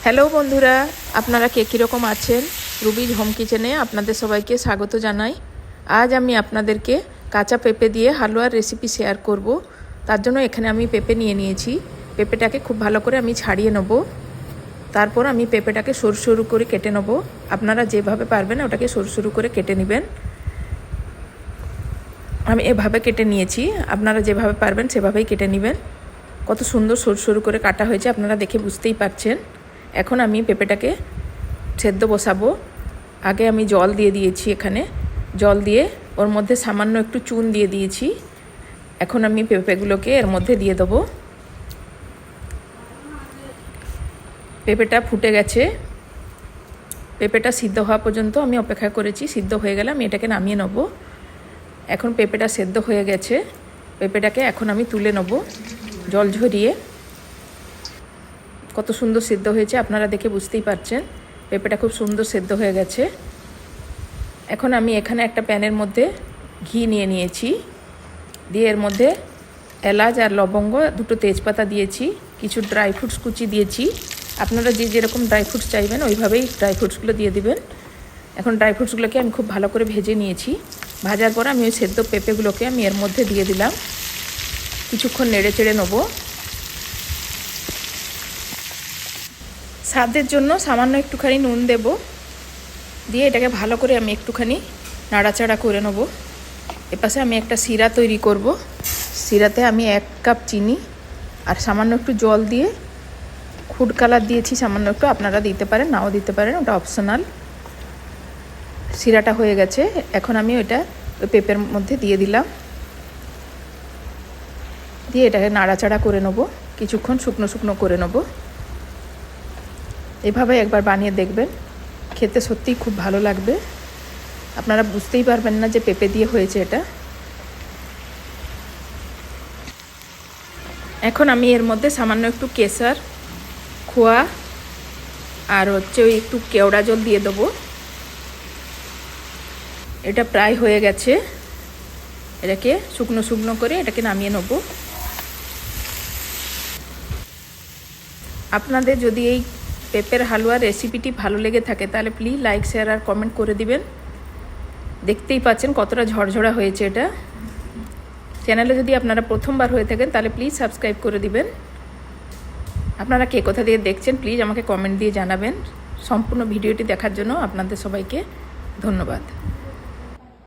Hello বন্ধুরা, আপনারা কে কীরকম আছেন? রুবিজ হোম কিচেনে আপনাদের সবাইকে স্বাগত জানাই। আজ আমি আপনাদেরকে কাঁচা পেঁপে দিয়ে হালুয়ার রেসিপি শেয়ার করব। তার জন্য এখানে আমি পেঁপে নিয়ে নিয়েছি। পেঁপেটাকে খুব ভালো করে আমি ছাড়িয়ে নেব। তারপর আমি পেঁপেটাকে সরু সরু করে কেটে নেব। আপনারা যেভাবে পারবেন ওটাকে সরু সরু করে কেটে নেবেন। আমি এভাবে কেটে নিয়েছি, আপনারা যেভাবে পারবেন সেভাবেই কেটে নেবেন। কত সুন্দর সরু সরু করে কাটা হয়েছে আপনারা দেখে বুঝতেই পারছেন। এখন আমি পেঁপেটাকে সেদ্ধ বসাবো। আগে আমি জল দিয়ে দিয়েছি, এখানে জল দিয়ে ওর মধ্যে সামান্য একটু চুন দিয়ে দিয়েছি। এখন আমি পেঁপেগুলোকে এর মধ্যে দিয়ে দেবো। পেঁপেটা ফুটে গেছে। পেঁপেটা সিদ্ধ হওয়া পর্যন্ত আমি অপেক্ষা করেছি। সিদ্ধ হয়ে গেলে আমি এটাকে নামিয়ে নেব। এখন পেঁপেটা সেদ্ধ হয়ে গেছে। পেঁপেটাকে এখন আমি তুলে নেব জল ঝরিয়ে। কত সুন্দর সেদ্ধ হয়েছে আপনারা দেখে বুঝতেই পারছেন। পেঁপেটা খুব সুন্দর সেদ্ধ হয়ে গেছে। এখন আমি এখানে একটা প্যানের মধ্যে ঘি নিয়ে নিয়েছি, দিয়ে এর মধ্যে এলাচ আর লবঙ্গ, দুটো তেজপাতা দিয়েছি, কিছু ড্রাই ফ্রুটস কুচি দিয়েছি। আপনারা যে যেরকম ড্রাই ফ্রুটস চাইবেন ওইভাবেই ড্রাই ফ্রুটসগুলো দিয়ে দিবেন। এখন ড্রাই ফ্রুটসগুলোকে আমি খুব ভালো করে ভেজে নিয়েছি। ভাজার পর আমি ওই সেদ্ধ পেঁপেগুলোকে আমি এর মধ্যে দিয়ে দিলাম। কিছুক্ষণ নেড়ে চেড়ে নেবো। স্বাদের জন্য সামান্য একটুখানি নুন দেব, দিয়ে এটাকে ভালো করে আমি একটুখানি নাড়াচাড়া করে নেব। এপাশে আমি একটা শিরা তৈরি করব। শিরাতে আমি 1 কাপ চিনি আর সামান্য একটু জল দিয়ে, ফুড কালার দিয়েছি সামান্য একটু, আপনারা দিতে পারেন নাও দিতে পারেন, ওটা অপশনাল। শিরাটা হয়ে গেছে। এখন আমি ওই পেঁপের মধ্যে দিয়ে দিলাম, দিয়ে এটাকে নাড়াচাড়া করে নেব। কিছুক্ষণ শুকনো শুকনো করে নেব। এভাবে একবার বানিয়ে দেখবেন, খেতে সত্যিই খুব ভালো লাগবে। আপনারা বুঝতেই পারবেন না যে পেঁপে দিয়ে হয়েছে এটা। এখন আমি এর মধ্যে সামান্য একটু কেশর, খোয়া আর ওই একটু কেওড়া জল দিয়ে দেবো। এটা প্রায় হয়ে গেছে। এটাকে শুকনো শুকনো করে এটাকে নামিয়ে নেব। আপনাদের যদি এই পেঁপের হালুয়ার রেসিপিটি ভালো লেগে থাকে তাহলে প্লিজ লাইক, শেয়ার আর কমেন্ট করে দিবেন। দেখতেই পাচ্ছেন কতটা ঝরঝরা হয়েছে এটা। চ্যানেলে যদি আপনারা প্রথমবার হয়ে থাকেন তাহলে প্লিজ সাবস্ক্রাইব করে দিবেন। আপনারা কে কোথা দিয়ে দেখছেন প্লিজ আমাকে কমেন্ট দিয়ে জানাবেন। সম্পূর্ণ ভিডিওটি দেখার জন্য আপনাদের সবাইকে ধন্যবাদ।